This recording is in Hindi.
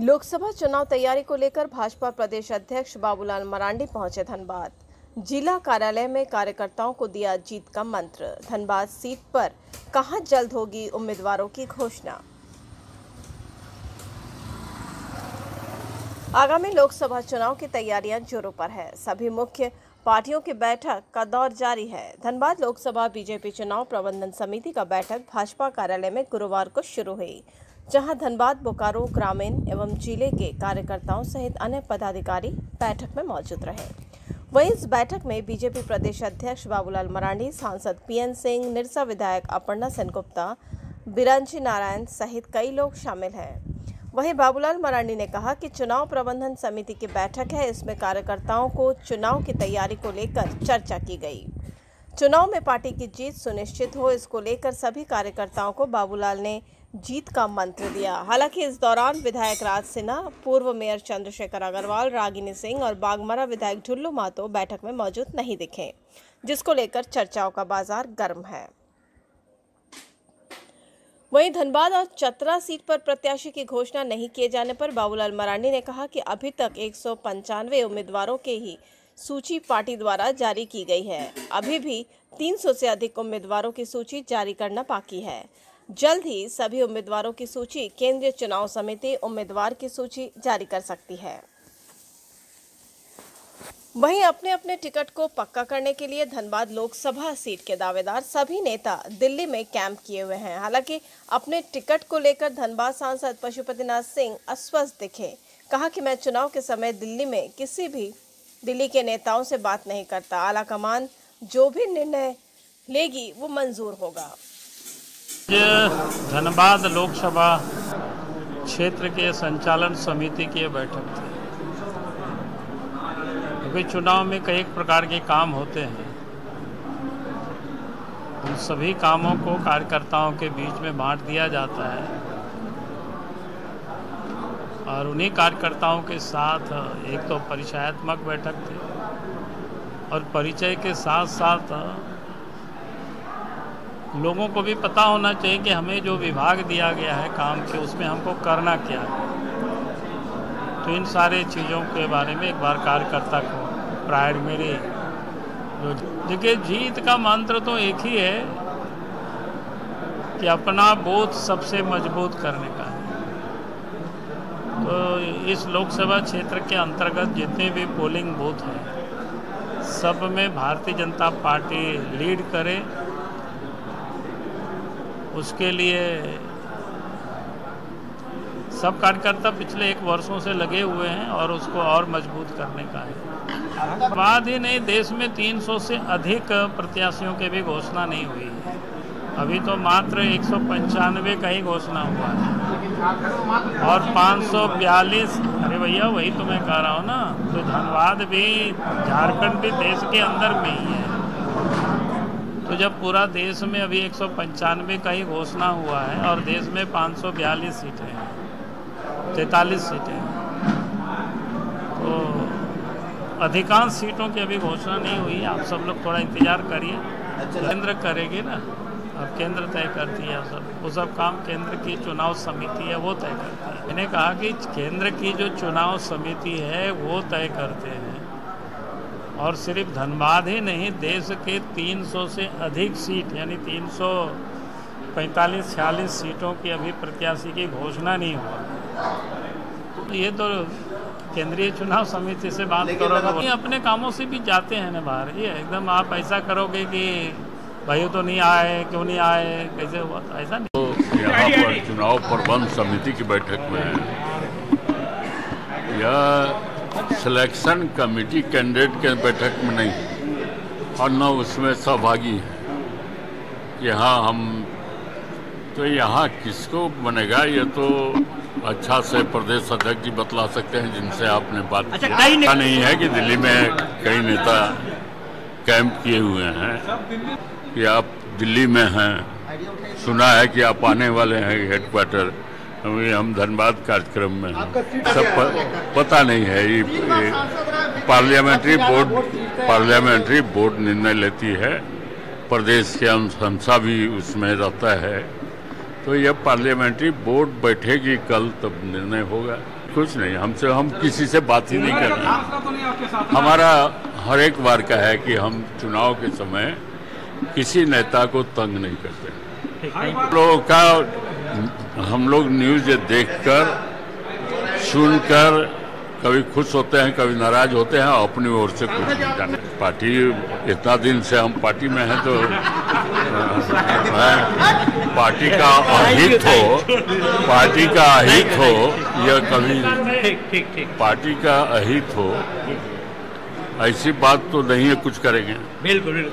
लोकसभा चुनाव तैयारी को लेकर भाजपा प्रदेश अध्यक्ष बाबूलाल मरांडी पहुंचे धनबाद। जिला कार्यालय में कार्यकर्ताओं को दिया जीत का मंत्र। धनबाद सीट पर कहां जल्द होगी उम्मीदवारों की घोषणा। आगामी लोकसभा चुनाव की तैयारियां जोरों पर है। सभी मुख्य पार्टियों की बैठक का दौर जारी है। धनबाद लोकसभा बीजेपी चुनाव प्रबंधन समिति का बैठक भाजपा कार्यालय में गुरुवार को शुरू हुई, जहां धनबाद, बोकारो ग्रामीण एवं जिले के कार्यकर्ताओं सहित अन्य पदाधिकारी बैठक में मौजूद रहे। वहीं इस बैठक में बीजेपी प्रदेश अध्यक्ष बाबूलाल मरांडी, सांसद पीएन सिंह, निरसा विधायक अपर्णा सेनगुप्ता, बिरांची नारायण सहित कई लोग शामिल हैं। वहीं बाबूलाल मरांडी ने कहा कि चुनाव प्रबंधन समिति की बैठक है, इसमें कार्यकर्ताओं को चुनाव की तैयारी को लेकर चर्चा की गई। चुनाव में पार्टी की जीत सुनिश्चित हो, इसको लेकर सभी कार्यकर्ताओं को बाबूलाल ने जीत का मंत्र दिया। हालांकि इस दौरान विधायक राज सिन्हा, पूर्व मेयर चंद्रशेखर अग्रवाल, रागिनी सिंह और बागमरा विधायक ढुल्लू महतो बैठक में मौजूद नहीं दिखे, जिसको लेकर चर्चाओं का बाजार गर्म है। वहीं धनबाद और चतरा सीट पर प्रत्याशी की घोषणा नहीं किए जाने पर बाबूलाल मरांडी ने कहा कि अभी तक 195 उम्मीदवारों के ही सूची पार्टी द्वारा जारी की गई है। अभी भी 300 से अधिक उम्मीदवारों की सूची जारी करना बाकी है। जल्द ही सभी उम्मीदवारों की सूची केंद्रीय चुनाव समिति उम्मीदवार की सूची जारी कर सकती है। वहीं अपने अपने टिकट को पक्का करने के लिए धनबाद लोकसभा सीट के दावेदार सभी नेता दिल्ली में कैंप किए हुए हैं। हालांकि अपने टिकट को लेकर धनबाद सांसद पशुपतिनाथ सिंह अस्वस्थ दिखे। कहा कि मैं चुनाव के समय दिल्ली में किसी भी दिल्ली के नेताओं से बात नहीं करता। आलाकमान जो भी निर्णय लेगी वो मंजूर होगा। धनबाद लोकसभा क्षेत्र के संचालन समिति की बैठक थी, क्योंकि चुनाव में कई प्रकार के काम होते हैं। उन सभी कामों को कार्यकर्ताओं के बीच में बांट दिया जाता है और उन्हीं कार्यकर्ताओं के साथ एक तो परिचयात्मक बैठक थी और परिचय के साथ साथ लोगों को भी पता होना चाहिए कि हमें जो विभाग दिया गया है काम के, उसमें हमको करना क्या है। तो इन सारे चीज़ों के बारे में एक बार कार्यकर्ता को प्राइमरी देखिए, जीत का मंत्र तो एक ही है कि अपना बूथ सबसे मजबूत करने का है। तो इस लोकसभा क्षेत्र के अंतर्गत जितने भी पोलिंग बूथ हैं, सब में भारतीय जनता पार्टी लीड करे, उसके लिए सब कार्यकर्ता पिछले 1 वर्षों से लगे हुए हैं और उसको और मजबूत करने का है। बाद ही नहीं, देश में 300 से अधिक प्रत्याशियों की भी घोषणा नहीं हुई है। अभी तो मात्र 195 का ही घोषणा हुआ है और 542। अरे भैया, वही तो मैं कह रहा हूँ ना। तो धनबाद भी, झारखंड भी देश के अंदर में ही है। तो जब पूरा देश में अभी 195 का ही घोषणा हुआ है और देश में 542 सीटें हैं, 43 सीटें हैं, तो अधिकांश सीटों की अभी घोषणा नहीं हुई है। आप सब लोग थोड़ा इंतजार करिए, केंद्र करेगी ना। अब केंद्र तय करती है वो सब काम। केंद्र की चुनाव समिति है, वो तय करती है। मैंने कहा कि केंद्र की जो चुनाव समिति है वो तय करते हैं और सिर्फ धनबाद ही नहीं, देश के 300 से अधिक सीट यानी 345-46 सीटों की अभी प्रत्याशी की घोषणा नहीं हुआ। तो ये तो केंद्रीय चुनाव समिति से बात करोगे, अपने कामों से भी जाते हैं ना बाहर। ये एकदम आप ऐसा करोगे कि भाई तो नहीं आए, क्यों नहीं आए, कैसे हुआ, तो ऐसा नहीं। तो यहाँ पर चुनाव प्रबंध समिति की बैठक में यह सिलेक्शन कमेटी कैंडिडेट के बैठक में नहीं और न उसमें सहभागी है। यहाँ हम तो यहाँ किसको बनेगा, ये तो अच्छा से प्रदेश अध्यक्ष जी बतला सकते हैं, जिनसे आपने बात की। ऐसा नहीं है कि दिल्ली में कई नेता कैंप किए हुए हैं कि आप दिल्ली में हैं। सुना है कि आप आने वाले हैं हेडक्वार्टर। हम धनबाद कार्यक्रम में हैं, सब पता नहीं है। ये पार्लियामेंट्री बोर्ड निर्णय लेती है, प्रदेश के अंशा भी उसमें रहता है। तो तो यह पार्लियामेंट्री बोर्ड बैठेगी कल, तब निर्णय होगा। कुछ नहीं, हम किसी से बात ही नहीं कर रहे। हमारा हर एक बार का है कि हम चुनाव के समय किसी नेता को तंग नहीं करते। लोगों का हम लोग न्यूज़ देखकर, सुनकर कभी खुश होते हैं, कभी नाराज होते हैं, अपनी ओर से कुछ नहीं जाने। पार्टी, इतना दिन से हम पार्टी में हैं, तो पार्टी का अहित हो या कभी पार्टी का अहित हो, ऐसी बात तो नहीं है, कुछ करेंगे। बिल्कुल।